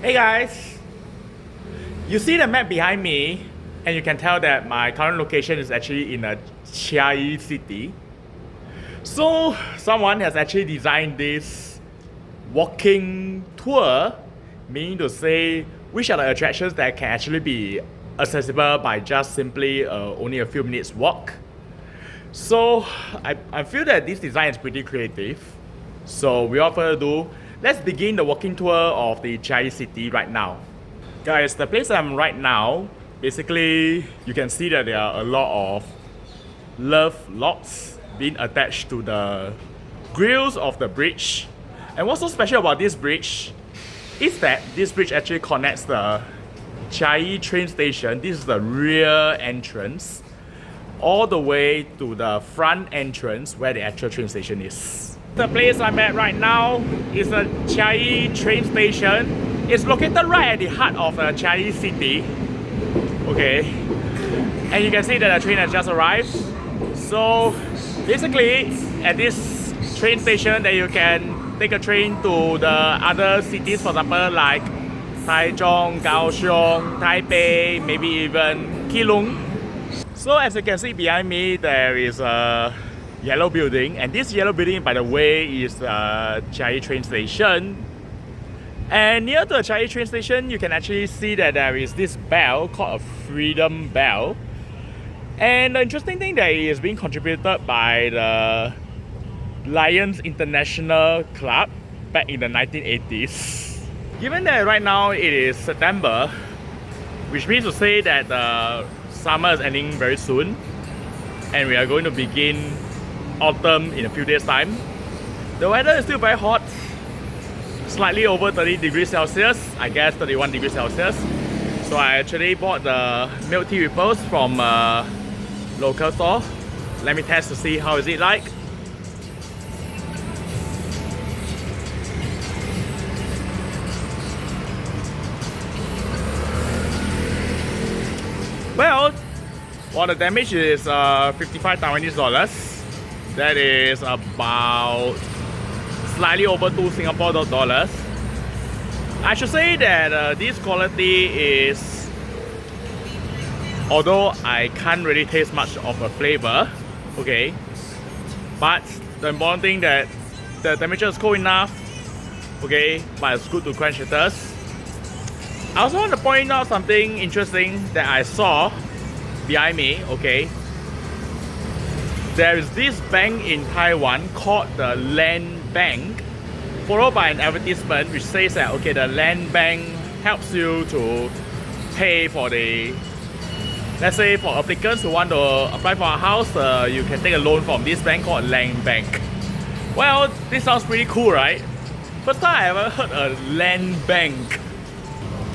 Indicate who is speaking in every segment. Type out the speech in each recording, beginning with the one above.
Speaker 1: Hey guys, you see the map behind me and you can tell that my current location is actually in a Chiayi city. So someone has actually designed this walking tour, meaning to say which are the attractions that can actually be accessible by just simply only a few minutes walk. So I feel that this design is pretty creative. So without further ado, let's begin the walking tour of the Chiayi city right now. Guys, the place I'm right now, basically you can see that there are a lot of love locks being attached to the grills of the bridge. And what's so special about this bridge is that this bridge actually connects the Chiayi train station. This is the rear entrance all the way to the front entrance where the actual train station is. The place I'm at right now is the Chiayi train station. It's located right at the heart of the Chiayi city. Okay, and you can see that the train has just arrived. So basically at this train station that you can take a train to the other cities, for example like Taichung, Kaohsiung, Taipei, maybe even Keelung. So as you can see behind me, there is a yellow building, and this yellow building, by the way, is the Chiayi train station. And near to the Chiayi train station, you can actually see that there is this bell called a freedom bell. And the interesting thing that it is being contributed by the Lions International Club back in the 1980s. Given that right now it is September, which means to say that the summer is ending very soon, and we are going to begin autumn in a few days time. The weather is still very hot, slightly over 30 degrees Celsius, I guess 31 degrees Celsius. So I actually bought the milk tea ripples from a local store. Let me test to see how is it like. Well, the damage is 55 Taiwanese dollars. That is about slightly over 2 Singapore dollars. I should say that this quality is, although I can't really taste much of a flavor, okay, but the important thing that the temperature is cold enough, okay, but it's good to quench the thirst. I also want to point out something interesting that I saw behind me, okay. There is this bank in Taiwan called the Land Bank, followed by an advertisement which says that, okay, the Land Bank helps you to pay for the, let's say for applicants who want to apply for a house, you can take a loan from this bank called Land Bank. Well, this sounds pretty cool, right? First time I ever heard a land bank.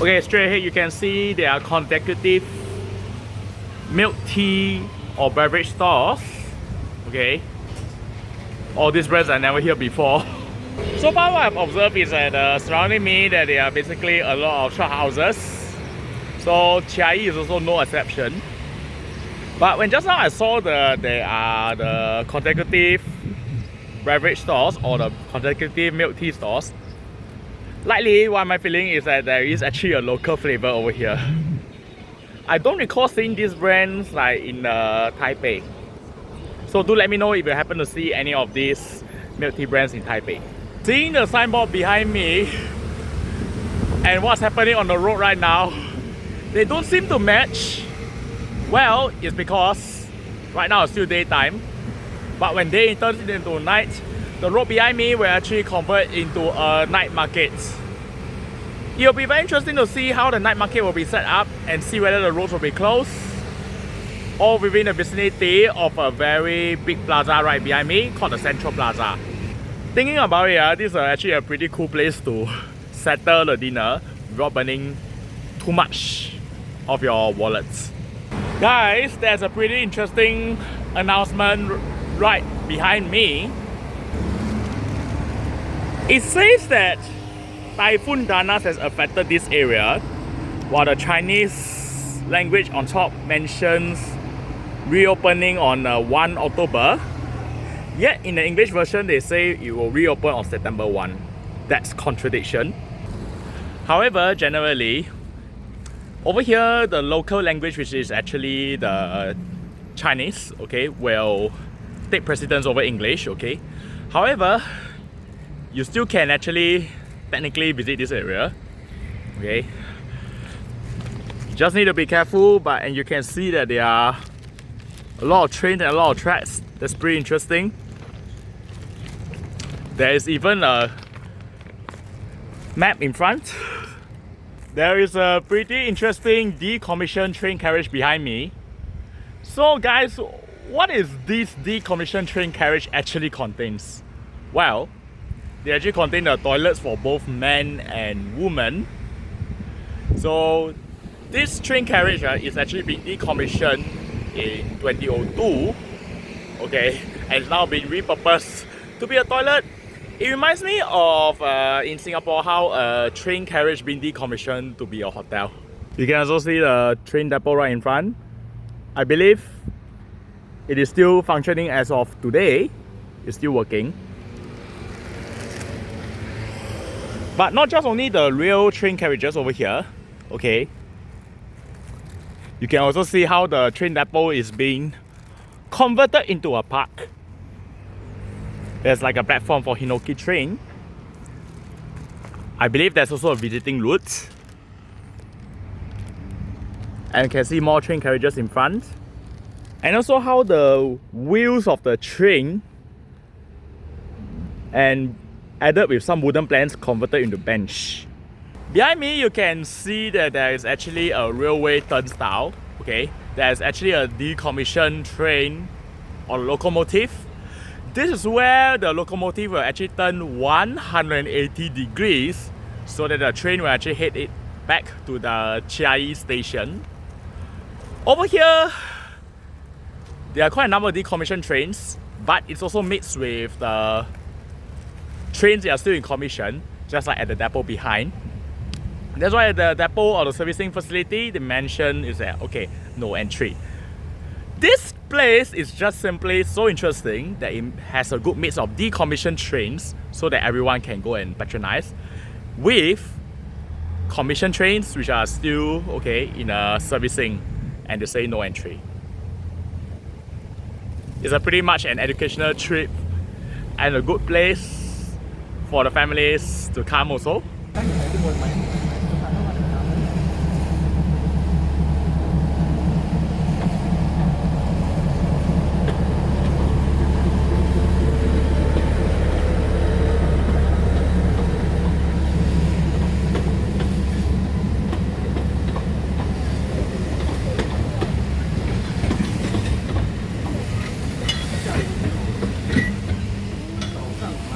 Speaker 1: Okay, straight ahead you can see there are consecutive milk tea or beverage stores. Okay, all these brands I never heard before. So far what I've observed is that surrounding me that there are basically a lot of shop houses. So Chiayi is also no exception. But when just now I saw there are the consecutive beverage stores or the consecutive milk tea stores, likely what I'm feeling is that there is actually a local flavor over here. I don't recall seeing these brands like in Taipei. So do let me know if you happen to see any of these milk tea brands in Taipei. Seeing the signboard behind me and what's happening on the road right now, they don't seem to match. Well, it's because right now it's still daytime, but when day turns into night, the road behind me will actually convert into a night market. It'll be very interesting to see how the night market will be set up and see whether the roads will be closed, all within the vicinity of a very big plaza right behind me called the Central Plaza. Thinking about it, this is actually a pretty cool place to settle the dinner without burning too much of your wallets. Guys, there's a pretty interesting announcement right behind me. It says that Typhoon Danas has affected this area, while the Chinese language on top mentions reopening on 1 October. Yet in the English version they say it will reopen on September 1. That's contradiction. However, generally, over here, the local language, which is actually the Chinese, okay, will take precedence over English, okay. However, you still can actually technically visit this area, okay. You just need to be careful, and you can see that there are a lot of trains and a lot of tracks. That's pretty interesting. There is even a map in front. There is a pretty interesting decommissioned train carriage behind me. So guys, what is this decommissioned train carriage actually contains? Well, they actually contain the toilets for both men and women. So this train carriage is actually being decommissioned in 2002, okay, and it's now been repurposed to be a toilet. It reminds me of in Singapore how a train carriage being decommissioned to be a hotel. You can also see the train depot right in front. I believe it is still functioning as of today. It's still working. But not just only the real train carriages over here, okay. You can also see how the train depot is being converted into a park. There's like a platform for Hinoki train. I believe there's also a visiting route. And you can see more train carriages in front. And also how the wheels of the train and added with some wooden planks converted into bench. Behind me you can see that there is actually a railway turnstile. Okay, there's actually a decommissioned train or locomotive. This is where the locomotive will actually turn 180 degrees so that the train will actually head it back to the Chiayi station. Over here, there are quite a number of decommissioned trains, but it's also mixed with the trains that are still in commission, just like at the depot behind. That's why at the depot or the servicing facility, the mention is that, okay, no entry. This place is just simply so interesting that it has a good mix of decommissioned trains so that everyone can go and patronize, with commissioned trains which are still okay in a servicing and they say no entry. It's a pretty much an educational trip and a good place for the families to come also.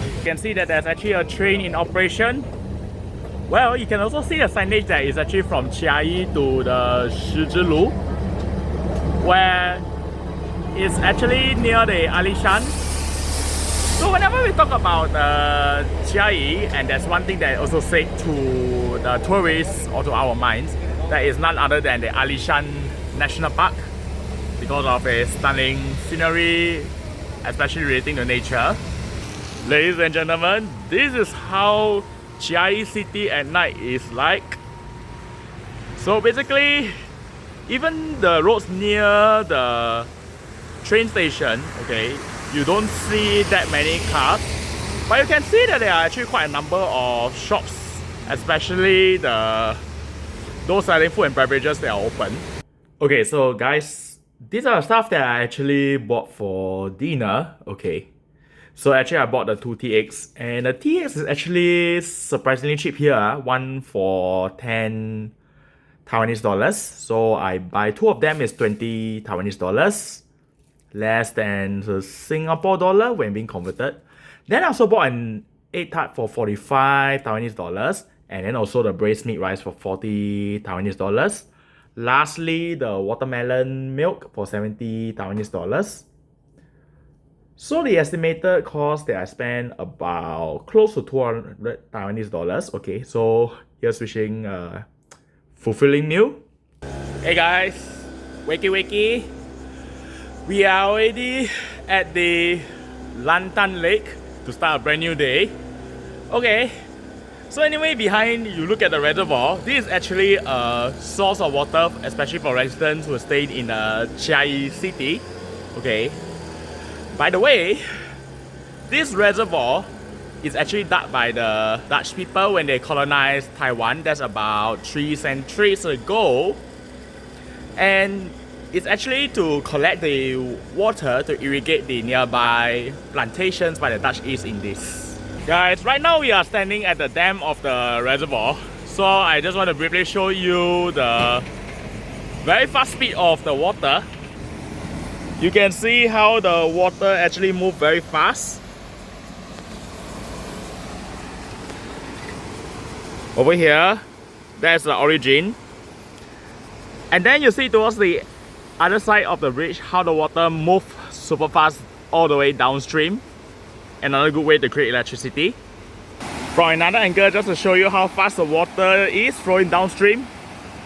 Speaker 1: You can see that there's actually a train in operation. Well, you can also see the signage that is actually from Chiayi to the Shijilu, where it's actually near the Alishan. So whenever we talk about Chiayi, and there's one thing that also said to the tourists or to our minds, that is none other than the Alishan National Park, because of its stunning scenery, especially relating to nature. Ladies and gentlemen, this is how Chiayi City at night is like. So basically, even the roads near the train station, okay, you don't see that many cars, but you can see that there are actually quite a number of shops, especially those selling food and beverages that are open. Okay, so guys, these are the stuff that I actually bought for dinner, okay. So actually I bought the 2 TX, and the TX is actually surprisingly cheap here, one for 10 Taiwanese dollars. So I buy 2 of them is 20 Taiwanese dollars, less than the Singapore dollar when being converted. Then I also bought an 8 tart for 45 Taiwanese dollars, and then also the braised meat rice for 40 Taiwanese dollars. Lastly, the watermelon milk for 70 Taiwanese dollars. So the estimated cost that I spent about close to 200 Taiwanese dollars. Okay, so here's wishing a fulfilling meal. Hey guys, wakey wakey. We are already at the Lantan Lake to start a brand new day. Okay, So anyway, behind you look at the reservoir. This is actually a source of water, especially for residents who are staying in Chiayi city. Okay. By the way, this reservoir is actually dug by the Dutch people when they colonized Taiwan. That's about 3 centuries ago. And it's actually to collect the water to irrigate the nearby plantations by the Dutch East Indies. Guys, right now we are standing at the dam of the reservoir. So I just want to briefly show you the very fast speed of the water. You can see how the water actually moves very fast. Over here, there's the origin. And then you see towards the other side of the bridge how the water moves super fast all the way downstream. Another good way to create electricity. From another angle, just to show you how fast the water is flowing downstream.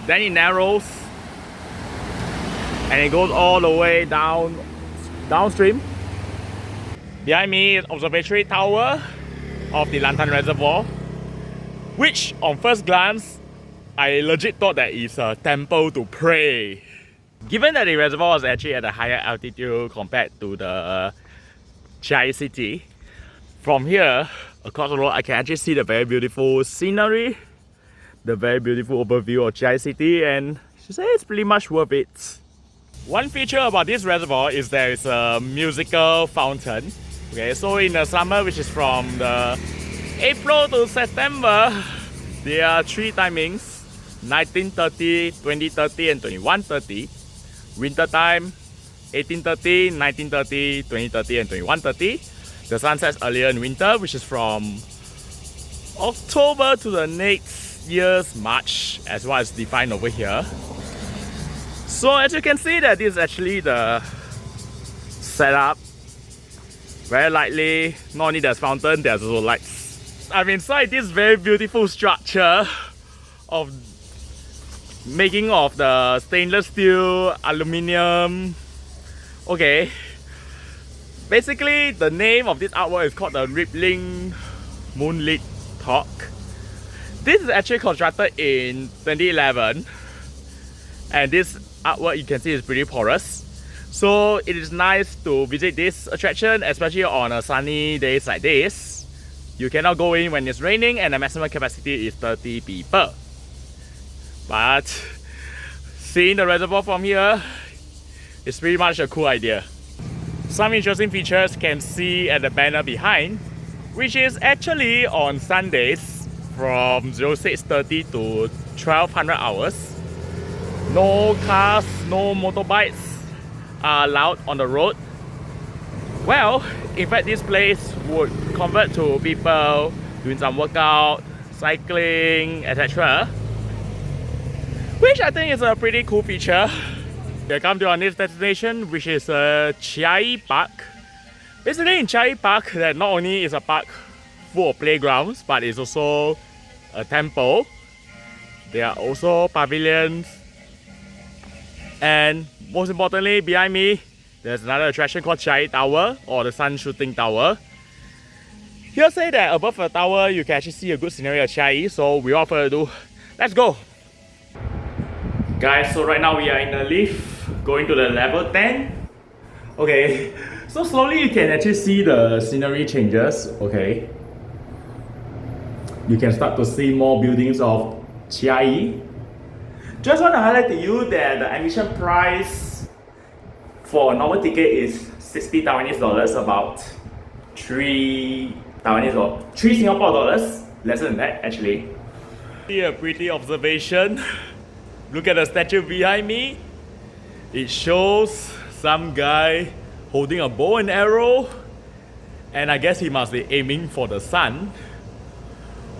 Speaker 1: Then it narrows and it goes all the way downstream. Behind me is observatory tower of the Lantan Reservoir, which on first glance I legit thought that it's a temple to pray. Given that the reservoir was actually at a higher altitude compared to the Chiayi city, from here across the road I can actually see the very beautiful scenery, the very beautiful overview of Chiayi city, and I should say it's pretty much worth it. One feature about this reservoir is there is a musical fountain. Okay, so in the summer, which is from the April to September, there are 3 timings: 19:30, 20:30 and 21:30. Winter time, 18:30, 19:30, 20:30 and 21:30. The sun sets earlier in winter, which is from October to the next year's March, as well as defined over here. So as you can see that this is actually the setup. Very lightly, not only there's fountain, there's also lights. I'm inside this very beautiful structure of making of the stainless steel, aluminium. Okay. Basically, the name of this artwork is called the Rippling Moonlit Talk. This is actually constructed in 2011. And this artwork, you can see, is pretty porous. So it is nice to visit this attraction, especially on a sunny days like this. You cannot go in when it's raining and the maximum capacity is 30 people. But seeing the reservoir from here is pretty much a cool idea. Some interesting features you can see at the banner behind, which is actually on Sundays from 06:30 to 1200 hours. No cars, no motorbikes are allowed on the road. Well, in fact, this place would convert to people doing some workout, cycling, etc. Which I think is a pretty cool feature. We come to our next destination, which is Chiayi Park. Basically in Chiayi Park, that not only is a park full of playgrounds, but it's also a temple. There are also pavilions. And most importantly, behind me, there's another attraction called Chiayi Tower, or the Sun Shooting Tower. Here say that above the tower, you can actually see a good scenery of Chiayi, so without further ado, let's go! Guys, so right now we are in the lift, going to the level 10. Okay, so slowly you can actually see the scenery changes, okay. You can start to see more buildings of Chiayi. Just want to highlight to you that the admission price for a normal ticket is 60 Taiwanese dollars, about 3 Singapore dollars, less than that actually. See a pretty observation. Look at the statue behind me. It shows some guy holding a bow and arrow, and I guess he must be aiming for the sun.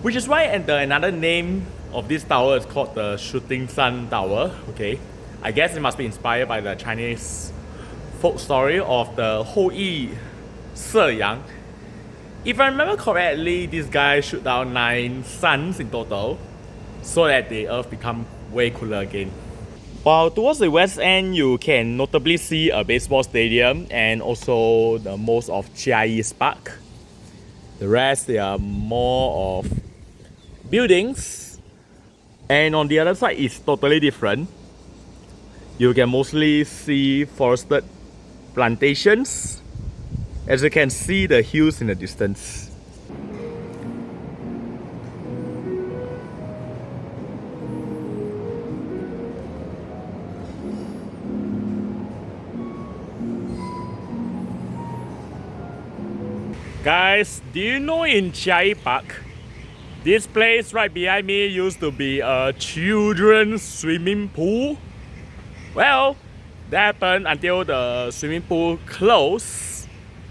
Speaker 1: Which is why another name of this tower is called the Shooting Sun Tower. Okay, I guess it must be inspired by the Chinese folk story of the Hou Yi Se Yang. If I remember correctly, this guy shoot down 9 suns in total, so that the earth become way cooler again. While towards the west end, you can notably see a baseball stadium and also the most of Chiayi's park. The rest, they are more of buildings, and on the other side is totally different. You can mostly see forested plantations, as you can see the hills in the distance. Guys, do you know in Chiayi Park, this place right behind me used to be a children's swimming pool? Well, that happened until the swimming pool closed,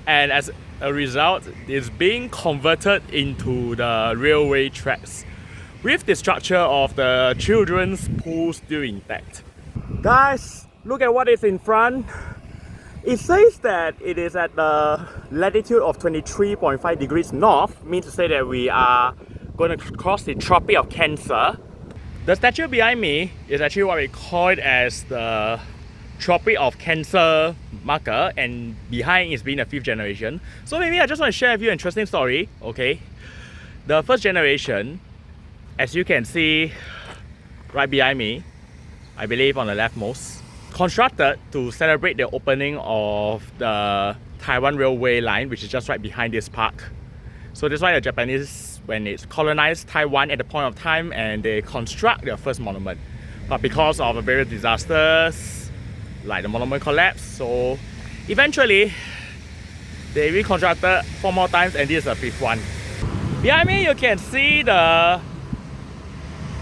Speaker 1: and as a result, it's being converted into the railway tracks, with the structure of the children's pool still intact. Guys, look at what is in front. It says that it is at the latitude of 23.5 degrees north, means to say that we are going to cross the Tropic of Cancer. The statue behind me is actually what we call it as the Tropic of Cancer marker, and behind is being a 5th generation. So maybe I just want to share with you an interesting story, okay? The first generation, as you can see right behind me, I believe on the leftmost, constructed to celebrate the opening of the Taiwan railway line, which is just right behind this park. So that's why the Japanese, when it's colonized Taiwan at the point of time, and they construct their first monument. But because of the various disasters, like the monument collapsed, so eventually they reconstructed 4 more times, and this is the 5th one. Behind me you can see the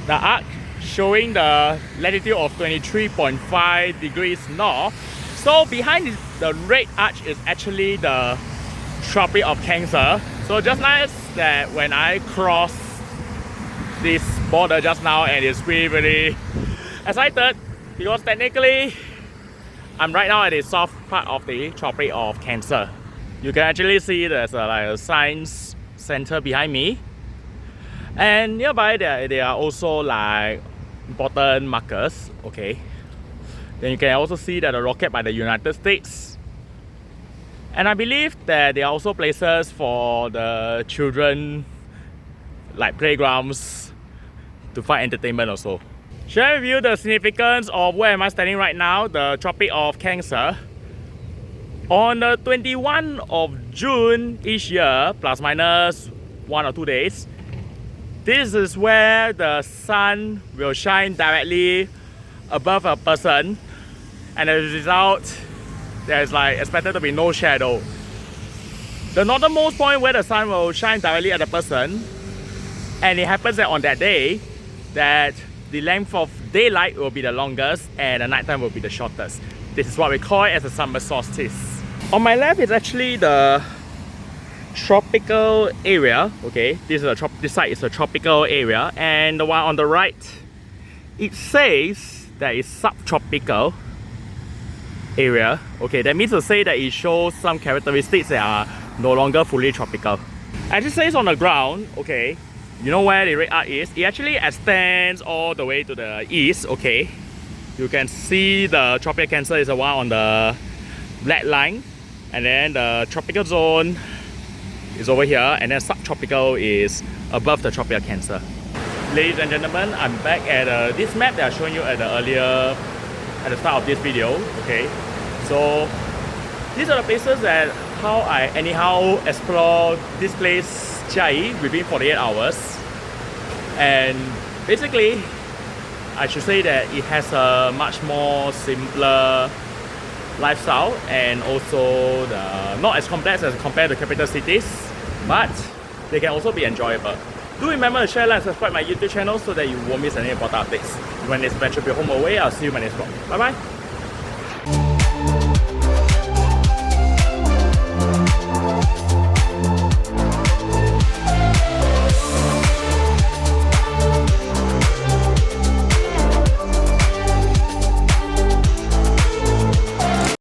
Speaker 1: arc showing the latitude of 23.5 degrees north. So behind the red arch is actually the Tropic of Cancer. So just nice that when I crossed this border just now, and it's really excited because technically I'm right now at the south part of the Tropic of Cancer. You can actually see there's like a science center behind me, and nearby there are also like important markers, okay? Then you can also see that the rocket by the United States, and I believe that there are also places for the children, like playgrounds, to find entertainment also. Share with you the significance of where am I standing right now, the Tropic of Cancer. On the 21 of June each year, plus minus 1 or 2 days, this is where the sun will shine directly above a person, and as a result, there is like expected to be no shadow. The northernmost point where the sun will shine directly at the person, and it happens that on that day, that the length of daylight will be the longest and the nighttime will be the shortest. This is what we call it as a summer solstice. On my left is actually the tropical area, okay? This side is a tropical area, and the one on the right, it says that it's subtropical area, okay? That means to say that it shows some characteristics that are no longer fully tropical. As it says on the ground, okay, you know where the red arc is? It actually extends all the way to the east, okay? You can see the Tropic of Cancer is the one on the black line, and then the tropical zone is over here, and then subtropical is above the Tropic of Cancer. Ladies and gentlemen, I'm back at this map that I showed you at the start of this video, okay? So these are the places that how I anyhow explore this place, Chiayi, within 48 hours. And basically, I should say that it has a much more simpler lifestyle, and also not as complex as compared to capital cities, but they can also be enjoyable. Do remember to share, like, and subscribe my YouTube channel so that you won't miss any important updates. When this adventure be home away, I'll see you in my next vlog. Bye bye.